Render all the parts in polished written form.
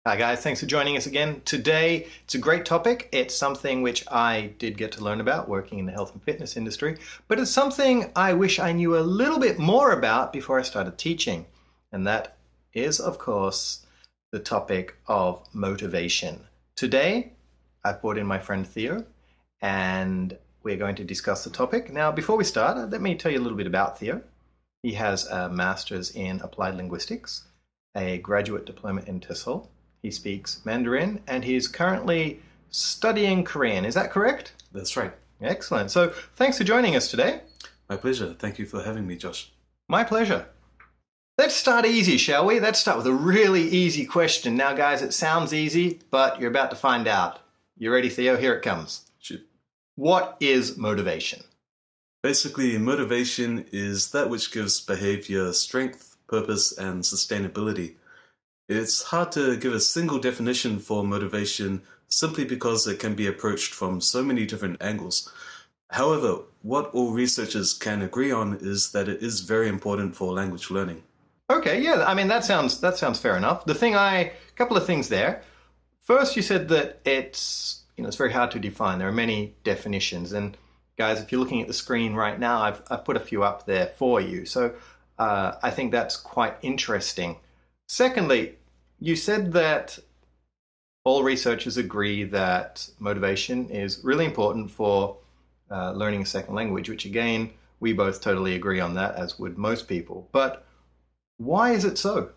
Hi guys, thanks for joining us again. Today, it's a great topic. It's something which I did get to learn about working in the health and fitness industry, but it's something I wish I knew a little bit more about before I started teaching. And that is, of course, the topic of motivation. Today, I've brought in my friend Theo, and we're going to discuss the topic. Now, before we start, let me tell you a little bit about Theo. He has a master's in applied linguistics, a graduate diploma in TESOL. He speaks Mandarin, and he's currently studying Korean. Is that correct? That's right. Excellent. So thanks for joining us today. My pleasure. Thank you for having me, Josh. My pleasure. Let's start easy, shall we? Let's start with a really easy question. Now, guys, it sounds easy, but you're about to find out. You ready, Theo? Here it comes. Shoot. What is motivation? Basically, motivation is that which gives behavior strength, purpose, and sustainability. It's hard to give a single definition for motivation simply because it can be approached from so many different angles. However, what all researchers can agree on is that it is very important for language learning. Okay, yeah, I mean, that sounds fair enough. Couple of things there. First, you said that it's very hard to define. There are many definitions. And guys, if you're looking at the screen right now, I've put a few up there for you. So I think that's quite interesting. Secondly, you said that all researchers agree that motivation is really important for learning a second language, which again, we both totally agree on that, as would most people. But why is it so?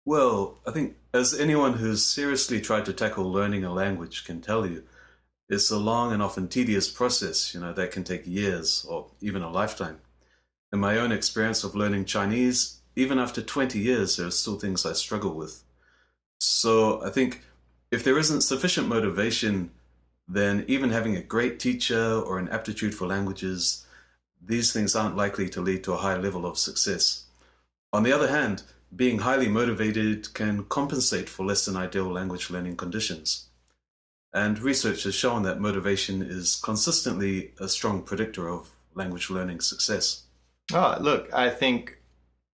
Well, I think as anyone who's seriously tried to tackle learning a language can tell you, it's a long and often tedious process, that can take years or even a lifetime. In my own experience of learning Chinese, even after 20 years, there are still things I struggle with. So I think if there isn't sufficient motivation, then even having a great teacher or an aptitude for languages, these things aren't likely to lead to a high level of success. On the other hand, being highly motivated can compensate for less than ideal language learning conditions. And research has shown that motivation is consistently a strong predictor of language learning success. Oh, look, I think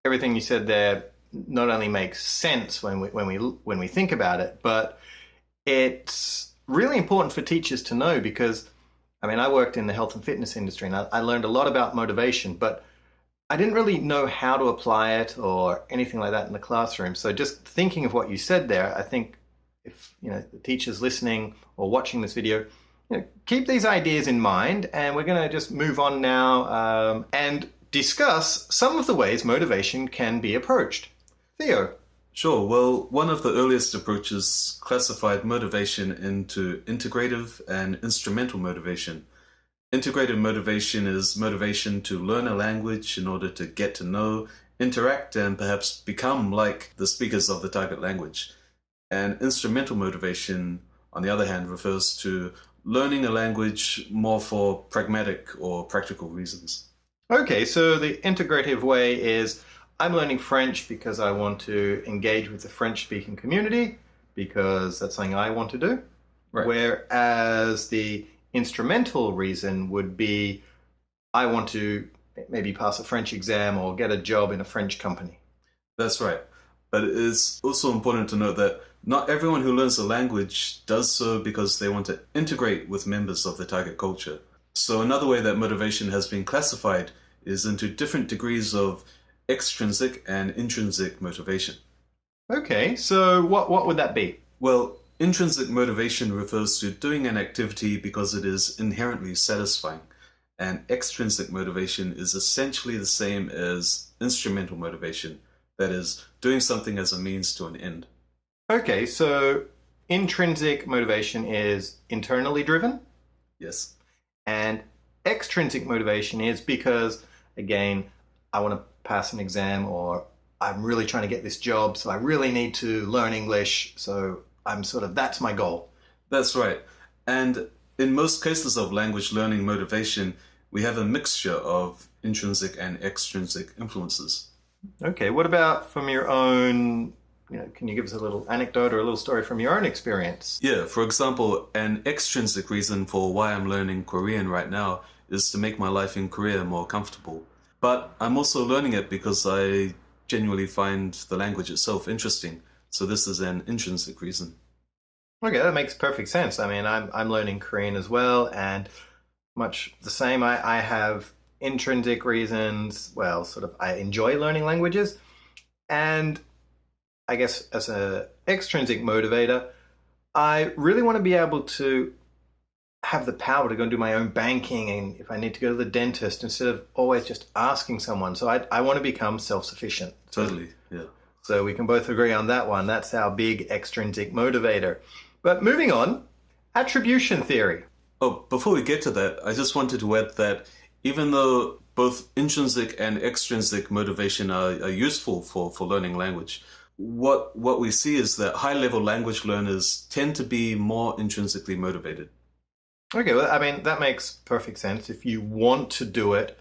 everything you said there not only makes sense when we think about it, but it's really important for teachers to know because, I worked in the health and fitness industry and I learned a lot about motivation, but I didn't really know how to apply it or anything like that in the classroom. So just thinking of what you said there, I think if the teachers listening or watching this video, keep these ideas in mind, and we're going to just move on now and discuss some of the ways motivation can be approached. Theo. Sure. Well, one of the earliest approaches classified motivation into integrative and instrumental motivation. Integrative motivation is motivation to learn a language in order to get to know, interact, and perhaps become like the speakers of the target language. And instrumental motivation, on the other hand, refers to learning a language more for pragmatic or practical reasons. Okay, so the integrative way is I'm learning French because I want to engage with the French-speaking community because that's something I want to do. Right. Whereas the instrumental reason would be I want to maybe pass a French exam or get a job in a French company. That's right. But it is also important to note that not everyone who learns a language does so because they want to integrate with members of the target culture. So another way that motivation has been classified is into different degrees of extrinsic and intrinsic motivation. Okay, so what would that be? Well, intrinsic motivation refers to doing an activity because it is inherently satisfying, and extrinsic motivation is essentially the same as instrumental motivation, that is, doing something as a means to an end. Okay, so intrinsic motivation is internally driven? Yes. And extrinsic motivation is because, again, I want to pass an exam or I'm really trying to get this job, so I really need to learn English, so that's my goal. That's right. And in most cases of language learning motivation, we have a mixture of intrinsic and extrinsic influences. Okay, what about from your own, can you give us a little anecdote or a little story from your own experience? Yeah, for example, an extrinsic reason for why I'm learning Korean right now is to make my life in Korea more comfortable. But I'm also learning it because I genuinely find the language itself interesting. So this is an intrinsic reason. Okay, that makes perfect sense. I mean, I'm learning Korean as well, and much the same. I have intrinsic reasons. Well, sort of, I enjoy learning languages, and I guess as a extrinsic motivator, I really want to be able to have the power to go and do my own banking, and if I need to go to the dentist, instead of always just asking someone. So I want to become self-sufficient. Totally, yeah. So we can both agree on that one. That's our big extrinsic motivator. But moving on, attribution theory. Oh, before we get to that, I just wanted to add that even though both intrinsic and extrinsic motivation are useful for learning language, what we see is that high-level language learners tend to be more intrinsically motivated. Okay, well, I mean, that makes perfect sense. If you want to do it,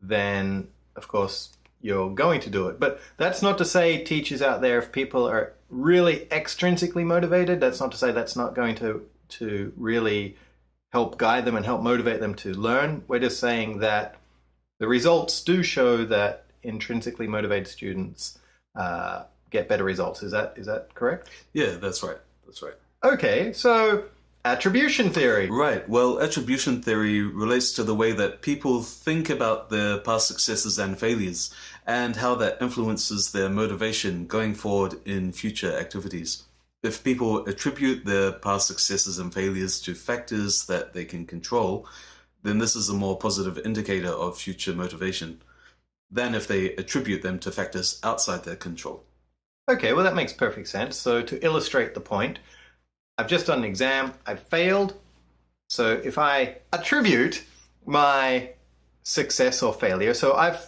then, of course, you're going to do it. But that's not to say, teachers out there, if people are really extrinsically motivated, that's not to say that's not going to really help guide them and help motivate them to learn. We're just saying that the results do show that intrinsically motivated students get better results. Is that correct? Yeah, that's right. That's right. Okay, so attribution theory. Right. Well, attribution theory relates to the way that people think about their past successes and failures and how that influences their motivation going forward in future activities. If people attribute their past successes and failures to factors that they can control, then this is a more positive indicator of future motivation than if they attribute them to factors outside their control. Okay, well, that makes perfect sense. So to illustrate the point, I've just done an exam, I failed. So if I attribute my success or failure, so I've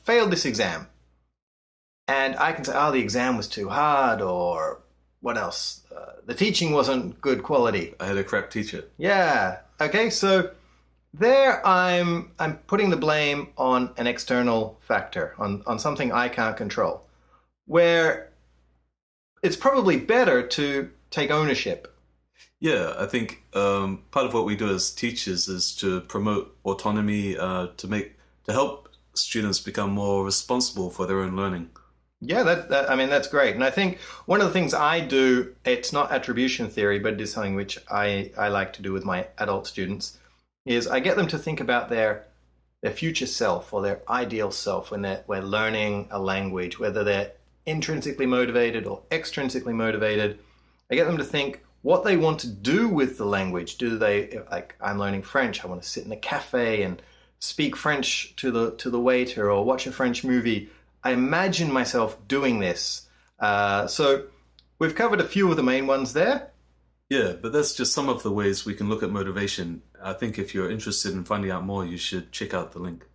failed this exam, and I can say, oh, the exam was too hard, or what else? The teaching wasn't good quality. I had a crap teacher. Yeah. Okay, so there I'm putting the blame on an external factor, on something I can't control, where it's probably better to take ownership. Yeah, I think part of what we do as teachers is to promote autonomy, to help students become more responsible for their own learning. Yeah, I mean, that's great. And I think one of the things I do, it's not attribution theory, but it is something which I like to do with my adult students, is I get them to think about their future self or their ideal self when we're learning a language, whether they're intrinsically motivated or extrinsically motivated. I get them to think what they want to do with the language. Do they, like, I'm learning French, I want to sit in a cafe and speak French to the waiter or watch a French movie. I imagine myself doing this. So we've covered a few of the main ones there. Yeah, but that's just some of the ways we can look at motivation. I think if you're interested in finding out more, you should check out the link.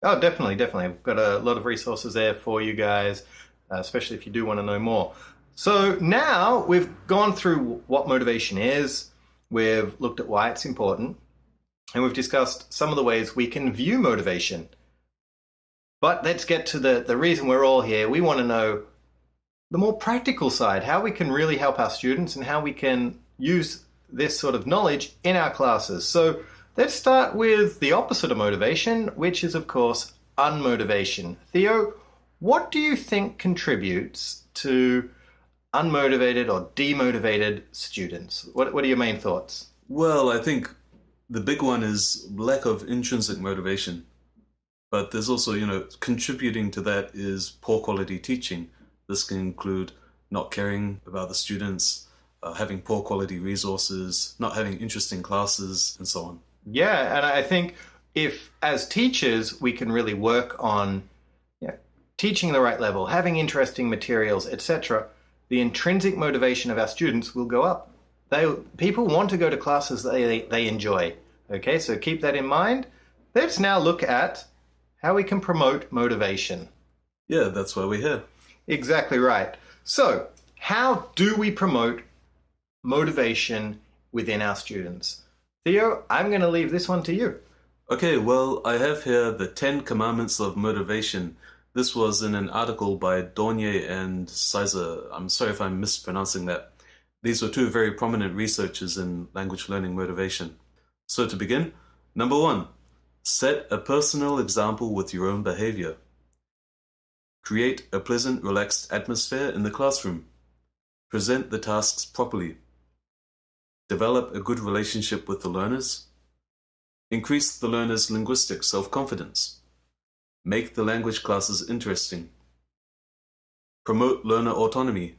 Oh, definitely. I've got a lot of resources there for you guys, especially if you do want to know more. So now we've gone through what motivation is, we've looked at why it's important, and we've discussed some of the ways we can view motivation. But let's get to the reason we're all here. We want to know the more practical side, how we can really help our students and how we can use this sort of knowledge in our classes. So let's start with the opposite of motivation, which is, of course, unmotivation. Theo, what do you think contributes to unmotivated or demotivated students? What are your main thoughts? Well, I think the big one is lack of intrinsic motivation. But there's also, contributing to that is poor quality teaching. This can include not caring about the students, having poor quality resources, not having interesting classes, and so on. Yeah, and I think if, as teachers, we can really work on teaching the right level, having interesting materials, etc., the intrinsic motivation of our students will go up. People want to go to classes they enjoy. Okay, so keep that in mind. Let's now look at how we can promote motivation. Yeah, that's why we're here. Exactly right. So, how do we promote motivation within our students? Theo, I'm going to leave this one to you. Okay, well, I have here the 10 Commandments of Motivation. This was in an article by Dornier and Sizer. I'm sorry if I'm mispronouncing that. These were two very prominent researchers in language learning motivation. So to begin, number 1, set a personal example with your own behavior. Create a pleasant, relaxed atmosphere in the classroom. present the tasks properly, develop a good relationship with the learners, increase the learner's linguistic self-confidence, make the language classes interesting, promote learner autonomy,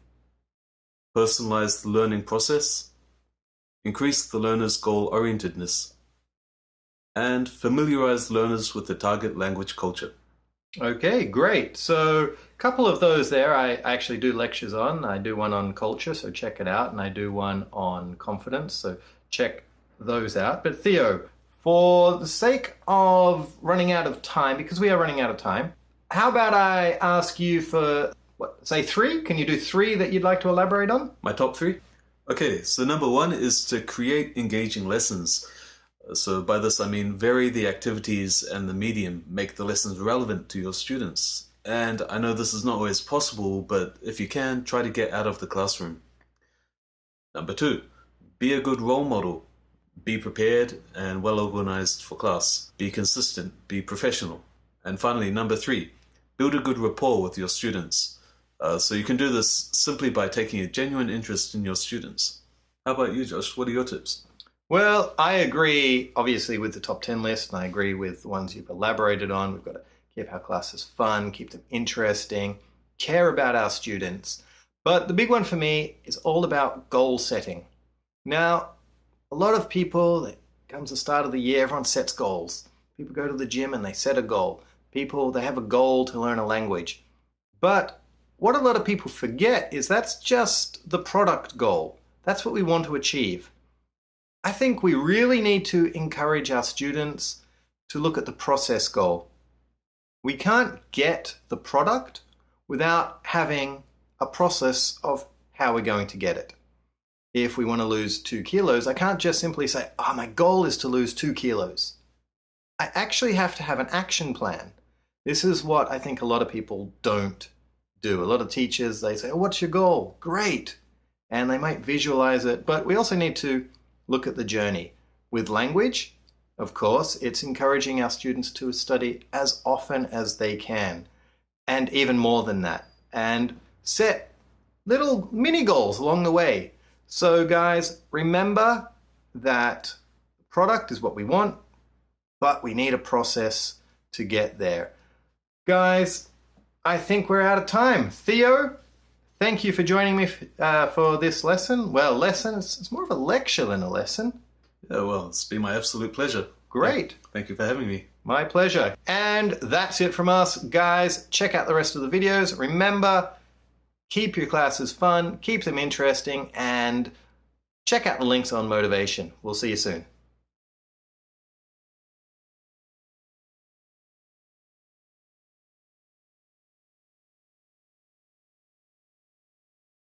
personalize the learning process, increase the learner's goal-orientedness, and familiarize learners with the target language culture. Okay, great. So a couple of those there I actually do lectures on. I do one on culture, so check it out, and I do one on confidence, so check those out. But Theo, for the sake of running out of time, because we are running out of time, how about I ask you for, say 3? Can you do 3 that you'd like to elaborate on? My top 3? Okay, so number 1 is to create engaging lessons. So by this I mean vary the activities and the medium, make the lessons relevant to your students. And I know this is not always possible, but if you can, try to get out of the classroom. Number 2, be a good role model. Be prepared and well organized for class. Be consistent, be professional. And finally, number 3, build a good rapport with your students. So you can do this simply by taking a genuine interest in your students. How about you, Josh? What are your tips? Well, I agree, obviously, with the top 10 list, and I agree with the ones you've elaborated on. We've got to keep our classes fun, keep them interesting, care about our students. But the big one for me is all about goal setting. Now, a lot of people, it comes the start of the year, everyone sets goals. People go to the gym and they set a goal. People, they have a goal to learn a language. But what a lot of people forget is that's just the product goal. That's what we want to achieve. I think we really need to encourage our students to look at the process goal. We can't get the product without having a process of how we're going to get it. If we want to lose 2 kilos, I can't just simply say, my goal is to lose 2 kilos. I actually have to have an action plan. This is what I think a lot of people don't do. A lot of teachers, they say, what's your goal? Great. And they might visualize it, but we also need to look at the journey. With language, of course, it's encouraging our students to study as often as they can, and even more than that, and set little mini goals along the way. So guys, remember that product is what we want, but we need a process to get there. Guys, I think we're out of time. Theo, thank you for joining me for this lesson. Well, it's more of a lecture than a lesson. Yeah, well, it's been my absolute pleasure. Great. Thank you for having me. My pleasure. And that's it from us. Guys, check out the rest of the videos. Remember, keep your classes fun, keep them interesting, and check out the links on motivation. We'll see you soon.